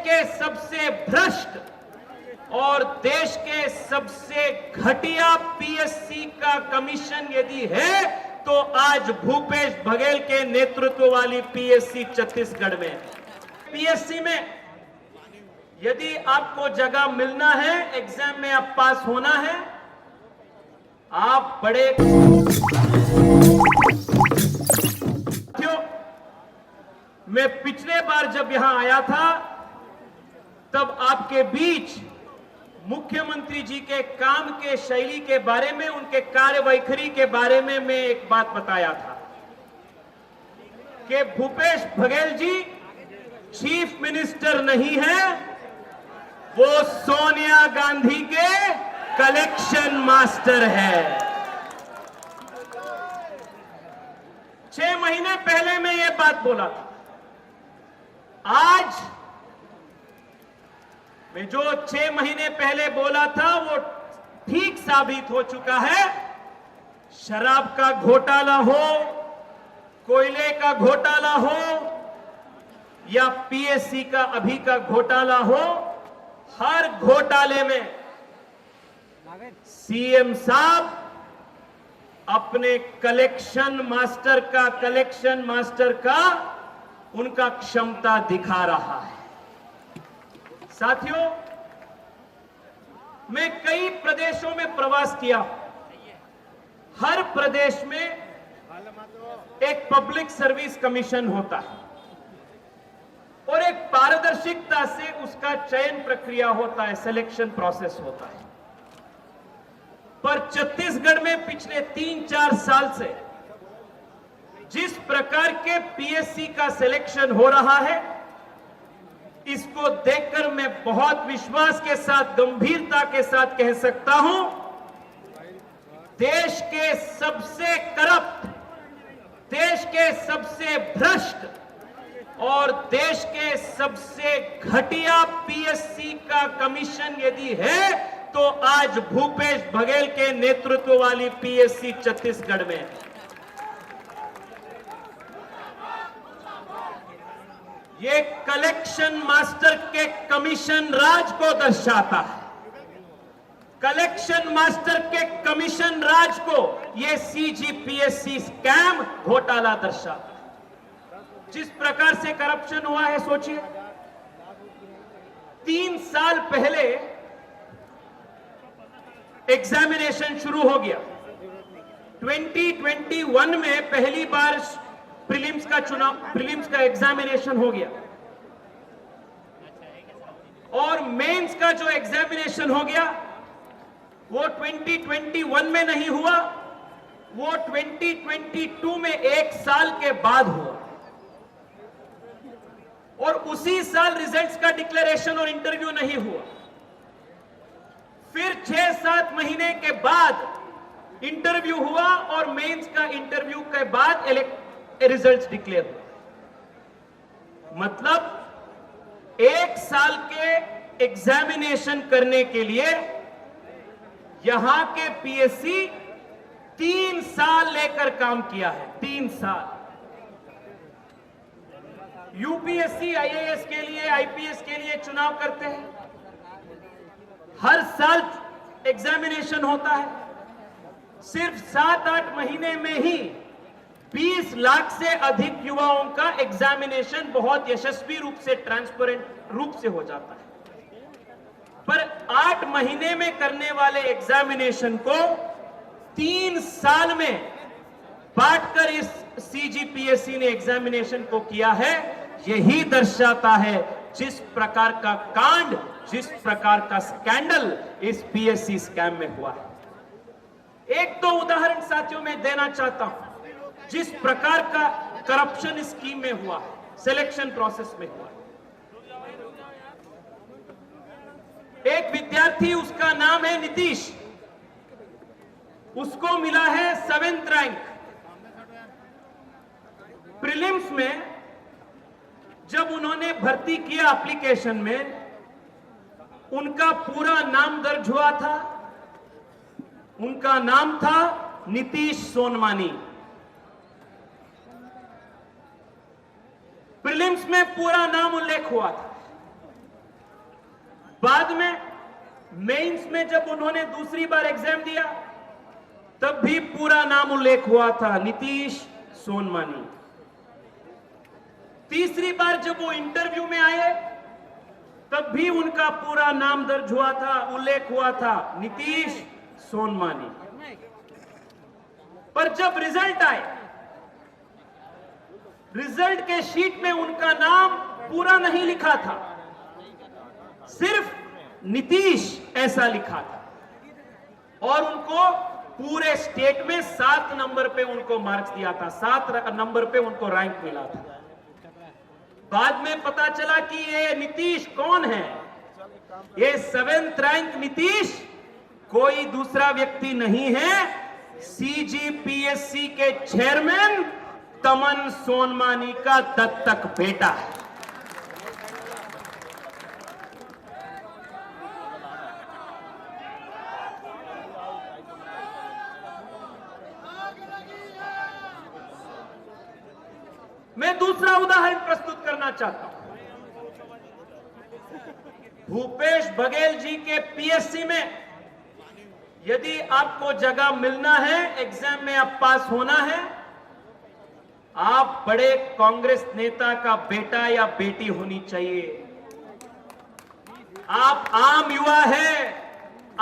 के सबसे भ्रष्ट और देश के सबसे घटिया पीएससी का कमीशन यदि है तो आज भूपेश बघेल के नेतृत्व वाली पीएससी छत्तीसगढ़ में। पीएससी में यदि आपको जगह मिलना है, एग्जाम में आप पास होना है, आप बड़े मैं पिछले बार जब यहां आया था तब आपके बीच मुख्यमंत्री जी के काम के शैली के बारे में, उनके कार्यवैखरी के बारे में मैं एक बात बताया था कि भूपेश बघेल जी चीफ मिनिस्टर नहीं है, वो सोनिया गांधी के कलेक्शन मास्टर है। 6 महीने पहले मैं ये बात बोला था। आज मैं जो 6 महीने पहले बोला था वो ठीक साबित हो चुका है। शराब का घोटाला हो, कोयले का घोटाला हो या पीएससी का अभी का घोटाला हो, हर घोटाले में सीएम साहब अपने कलेक्शन मास्टर का उनका क्षमता दिखा रहा है। साथियों, मैं कई प्रदेशों में प्रवास किया। हर प्रदेश में एक पब्लिक सर्विस कमीशन होता है और एक पारदर्शिता से उसका चयन प्रक्रिया होता है, सिलेक्शन प्रोसेस होता है। पर छत्तीसगढ़ में पिछले 3-4 साल से जिस प्रकार के पीएससी का सिलेक्शन हो रहा है, इसको देखकर मैं बहुत विश्वास के साथ, गंभीरता के साथ कह सकता हूं, देश के सबसे करप्ट, देश के सबसे भ्रष्ट और देश के सबसे घटिया पीएससी का कमीशन यदि है तो आज भूपेश बघेल के नेतृत्व वाली पीएससी छत्तीसगढ़ में। ये कलेक्शन मास्टर के कमीशन राज को दर्शाता है। कलेक्शन मास्टर के कमीशन राज को ये सीजीपीएससी स्कैम घोटाला दर्शाता है। जिस प्रकार से करप्शन हुआ है, सोचिए 3 साल पहले एग्जामिनेशन शुरू हो गया। 2021 में पहली बार प्रीलिम्स का एग्जामिनेशन हो गया और मेंस का जो एग्जामिनेशन हो गया वो 2021 में नहीं हुआ, वो 2022 में 1 साल के बाद हुआ और उसी साल रिजल्ट्स का डिक्लेरेशन और इंटरव्यू नहीं हुआ। फिर 6-7 महीने के बाद इंटरव्यू हुआ और मेंस का इंटरव्यू के बाद रिजल्ट्स डिक्लेयर हुए। मतलब 1 साल के एग्जामिनेशन करने के लिए यहां के पीएससी 3 साल लेकर काम किया है। 3 साल। यूपीएससी आईएएस के लिए, आईपीएस के लिए चुनाव करते हैं, हर साल एग्जामिनेशन होता है। सिर्फ 7-8 महीने में ही 20 लाख से अधिक युवाओं का एग्जामिनेशन बहुत यशस्वी रूप से, ट्रांसपेरेंट रूप से हो जाता है। पर 8 महीने में करने वाले एग्जामिनेशन को 3 साल में बांटकर इस सीजीपीएससी ने एग्जामिनेशन को किया है। यही दर्शाता है जिस प्रकार का कांड, जिस प्रकार का स्कैंडल इस पीएससी स्कैम में हुआ है। एक तो उदाहरण साथियों में देना चाहता हूं, जिस प्रकार का करप्शन स्कीम में हुआ, सिलेक्शन प्रोसेस में हुआ। एक विद्यार्थी, उसका नाम है नीतीश, उसको मिला है 7th रैंक। प्रीलिम्स में जब उन्होंने भर्ती किया एप्लीकेशन में, उनका पूरा नाम दर्ज हुआ था। उनका नाम था नीतीश सोनवानी। प्रीलिम्स में पूरा नाम उल्लेख हुआ था। बाद में मेंस में जब उन्होंने दूसरी बार एग्जाम दिया तब भी पूरा नाम उल्लेख हुआ था, नीतीश सोनमानी। तीसरी बार जब वो इंटरव्यू में आए तब भी उनका पूरा नाम दर्ज हुआ था, उल्लेख हुआ था, नीतीश सोनमानी। पर जब रिजल्ट आए, रिजल्ट के शीट में उनका नाम पूरा नहीं लिखा था, सिर्फ नीतीश ऐसा लिखा था और उनको पूरे स्टेट में 7 नंबर पे उनको मार्क्स दिया था, 7 नंबर पे उनको रैंक मिला था। बाद में पता चला कि ये नीतीश कौन है, ये 7th रैंक नीतीश कोई दूसरा व्यक्ति नहीं है, सीजीपीएससी के चेयरमैन तमन सोनमानी का दत्तक बेटा है। मैं दूसरा उदाहरण प्रस्तुत करना चाहता हूं। भूपेश बघेल जी के पीएससी में यदि आपको जगह मिलना है, एग्जाम में आप पास होना है, आप बड़े कांग्रेस नेता का बेटा या बेटी होनी चाहिए। आप आम युवा है,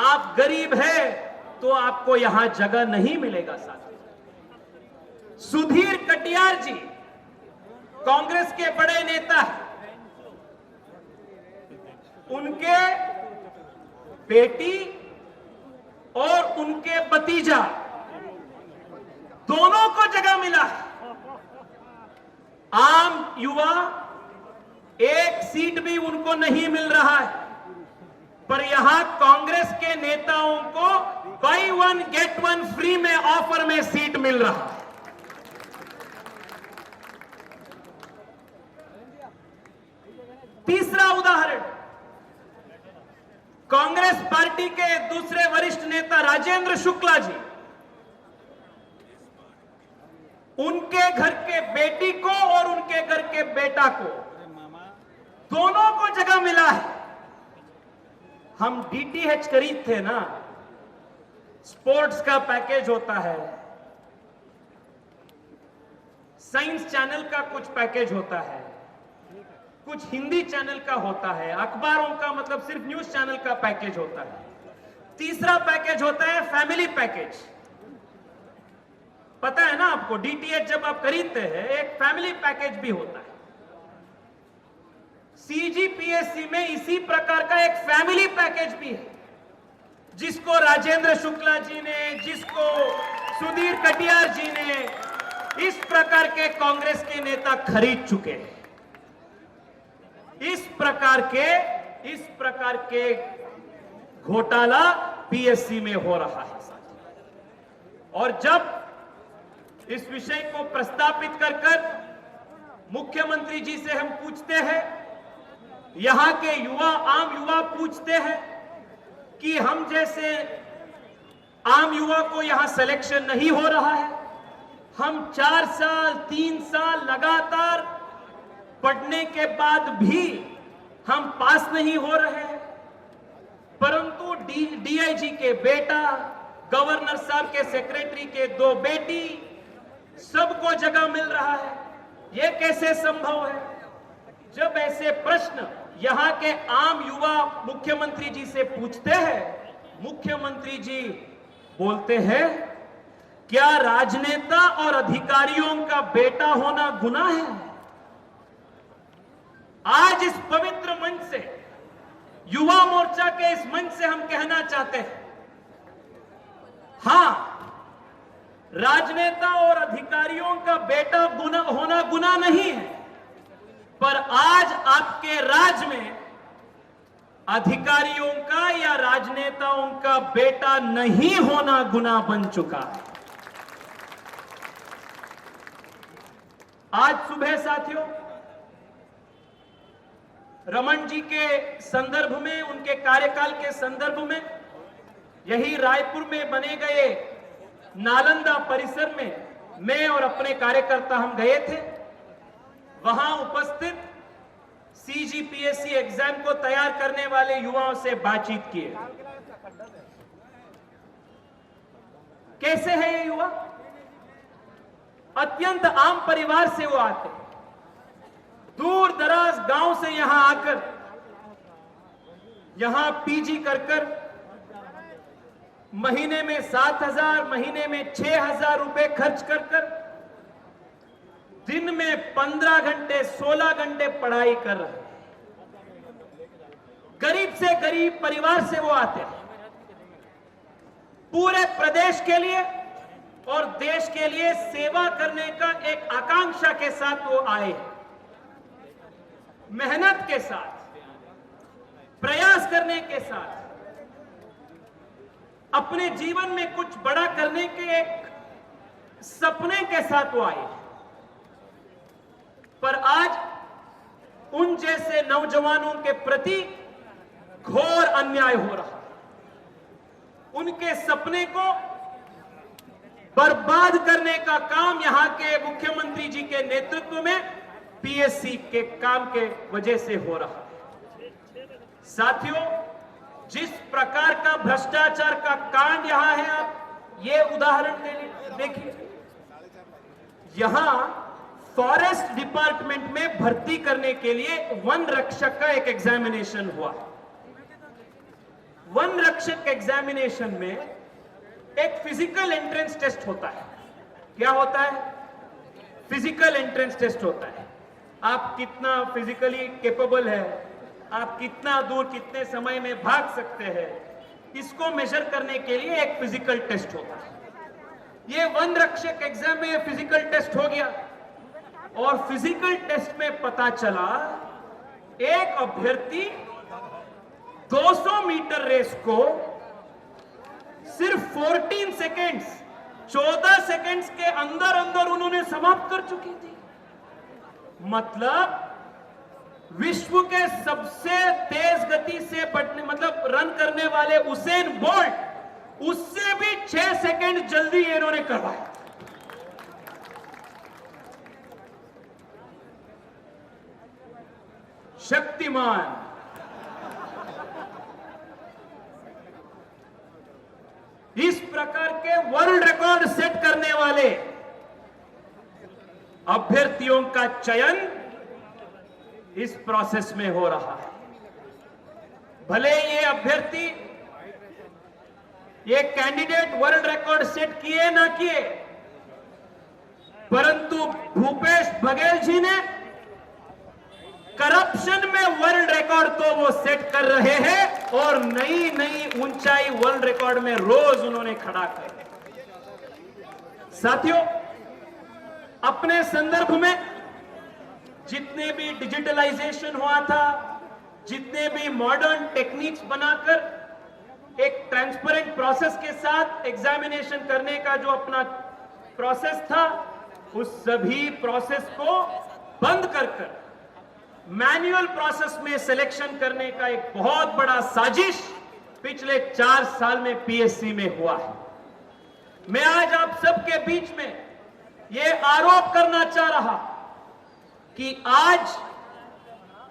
आप गरीब है, तो आपको यहां जगह नहीं मिलेगा। साथियों, सुधीर कटियार जी कांग्रेस के बड़े नेता हैं, उनके बेटी और उनके भतीजा दोनों को जगह मिला है। आम युवा एक सीट भी उनको नहीं मिल रहा है, पर यहां कांग्रेस के नेताओं को बाय 1 गेट 1 फ्री में ऑफर में सीट मिल रहा है। तीसरा उदाहरण, कांग्रेस पार्टी के दूसरे वरिष्ठ नेता राजेंद्र शुक्ला जी, उनके घर के बेटी को और उनके घर के बेटा को दोनों को जगह मिला है। हम डीटीएच खरीदते हैं ना, स्पोर्ट्स का पैकेज होता है, साइंस चैनल का कुछ पैकेज होता है, कुछ हिंदी चैनल का होता है, अखबारों का मतलब सिर्फ न्यूज चैनल का पैकेज होता है। तीसरा पैकेज होता है फैमिली पैकेज। पता है ना आपको, डीटीएच जब आप खरीदते हैं एक फैमिली पैकेज भी होता है। सीजीपीएससी में इसी प्रकार का एक फैमिली पैकेज भी है, जिसको राजेंद्र शुक्ला जी ने, जिसको सुधीर कटियार जी ने, इस प्रकार के कांग्रेस के नेता खरीद चुके हैं। इस प्रकार के घोटाला पीएससी में हो रहा है। और जब इस विषय को प्रस्तापित कर मुख्यमंत्री जी से हम पूछते हैं, यहां के युवा, आम युवा पूछते हैं कि हम जैसे आम युवा को यहां सिलेक्शन नहीं हो रहा है, हम 4 साल 3 साल लगातार पढ़ने के बाद भी हम पास नहीं हो रहे हैं, परंतु डीआईजी के बेटा, गवर्नर साहब के सेक्रेटरी के 2 बेटी, सबको जगह मिल रहा है, यह कैसे संभव है? जब ऐसे प्रश्न यहां के आम युवा मुख्यमंत्री जी से पूछते हैं, मुख्यमंत्री जी बोलते हैं, क्या राजनेता और अधिकारियों का बेटा होना गुनाह है? आज इस पवित्र मंच से, युवा मोर्चा के इस मंच से हम कहना चाहते हैं, हां, राजनेता और अधिकारियों का बेटा होना गुनाह नहीं है, पर आज आपके राज्य में अधिकारियों का या राजनेताओं का बेटा नहीं होना गुनाह बन चुका है। आज सुबह साथियों, रमन जी के संदर्भ में, उनके कार्यकाल के संदर्भ में, यही रायपुर में बने गए नालंदा परिसर में मैं और अपने कार्यकर्ता हम गए थे। वहां उपस्थित सीजीपीएससी एग्जाम को तैयार करने वाले युवाओं से बातचीत की है। कैसे है ये युवा? अत्यंत आम परिवार से वो आते हैं, दूर दराज गांव से यहां आकर यहां पीजी कर महीने में 7,000, महीने में 6,000 रुपए खर्च कर दिन में 15 घंटे 16 घंटे पढ़ाई कर रहे हैं। गरीब से गरीब परिवार से वो आते हैं, पूरे प्रदेश के लिए और देश के लिए सेवा करने का एक आकांक्षा के साथ वो आए हैं। मेहनत के साथ, प्रयास करने के साथ, अपने जीवन में कुछ बड़ा करने के एक सपने के साथ वो आए। पर आज उन जैसे नौजवानों के प्रति घोर अन्याय हो रहा है। उनके सपने को बर्बाद करने का काम यहां के मुख्यमंत्री जी के नेतृत्व में पीएससी के काम के वजह से हो रहा है। साथियों, जिस प्रकार का भ्रष्टाचार का कांड यहां है, आप ये उदाहरण देखिए। यहां फॉरेस्ट डिपार्टमेंट में भर्ती करने के लिए वन रक्षक का एक एग्जामिनेशन हुआ। वन रक्षक एग्जामिनेशन में एक फिजिकल एंट्रेंस टेस्ट होता है। क्या होता है? फिजिकल एंट्रेंस टेस्ट होता है। आप कितना फिजिकली कैपेबल है, आप कितना दूर कितने समय में भाग सकते हैं, इसको मेजर करने के लिए एक फिजिकल टेस्ट होता है। ये वन रक्षक एग्जाम में फिजिकल टेस्ट हो गया और फिजिकल टेस्ट में पता चला एक अभ्यर्थी 200 मीटर रेस को सिर्फ 14 सेकेंड्स के अंदर उन्होंने समाप्त कर चुकी थी। मतलब विश्व के सबसे तेज गति से रन करने वाले उसेन बोल्ट, उससे भी 6 सेकेंड जल्दी इन्होंने करवाया। शक्तिमान। इस प्रकार के वर्ल्ड रिकॉर्ड सेट करने वाले अभ्यर्थियों का चयन इस प्रोसेस में हो रहा है। भले ये अभ्यर्थी, ये कैंडिडेट वर्ल्ड रिकॉर्ड सेट किए ना किए, परंतु भूपेश बघेल जी ने करप्शन में वर्ल्ड रिकॉर्ड तो वो सेट कर रहे हैं और नई नई ऊंचाई वर्ल्ड रिकॉर्ड में रोज उन्होंने खड़ा किया। साथियों, अपने संदर्भ में जितने भी डिजिटलाइजेशन हुआ था, जितने भी मॉडर्न टेक्निक्स बनाकर एक ट्रांसपेरेंट प्रोसेस के साथ एग्जामिनेशन करने का जो अपना प्रोसेस था, उस सभी प्रोसेस को बंद कर मैन्युअल प्रोसेस में सिलेक्शन करने का एक बहुत बड़ा साजिश पिछले 4 साल में पीएससी में हुआ है। मैं आज आप सबके बीच में यह आरोप करना चाह रहा कि आज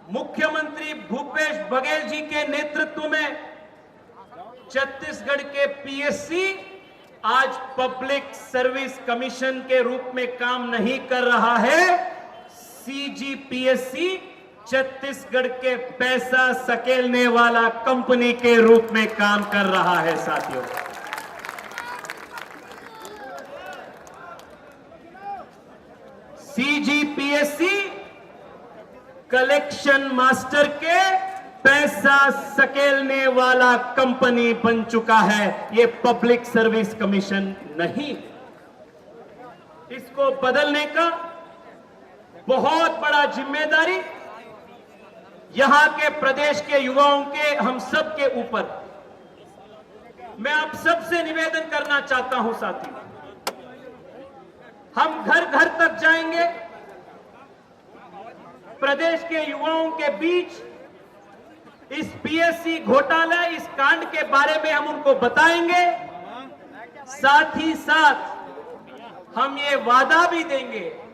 मुख्यमंत्री भूपेश बघेल जी के नेतृत्व में छत्तीसगढ़ के पीएससी आज पब्लिक सर्विस कमीशन के रूप में काम नहीं कर रहा है। सीजीपीएससी छत्तीसगढ़ के पैसा सकेलने वाला कंपनी के रूप में काम कर रहा है। साथियों, सीजीपीएससी कलेक्शन मास्टर के पैसा सकेलने वाला कंपनी बन चुका है। ये पब्लिक सर्विस कमीशन नहीं। इसको बदलने का बहुत बड़ा जिम्मेदारी यहां के प्रदेश के युवाओं के, हम सब के ऊपर। मैं आप सबसे निवेदन करना चाहता हूं साथियों, हम घर घर तक जाएंगे, प्रदेश के युवाओं के बीच इस पीएससी घोटाला, इस कांड के बारे में हम उनको बताएंगे। साथ ही साथ हम ये वादा भी देंगे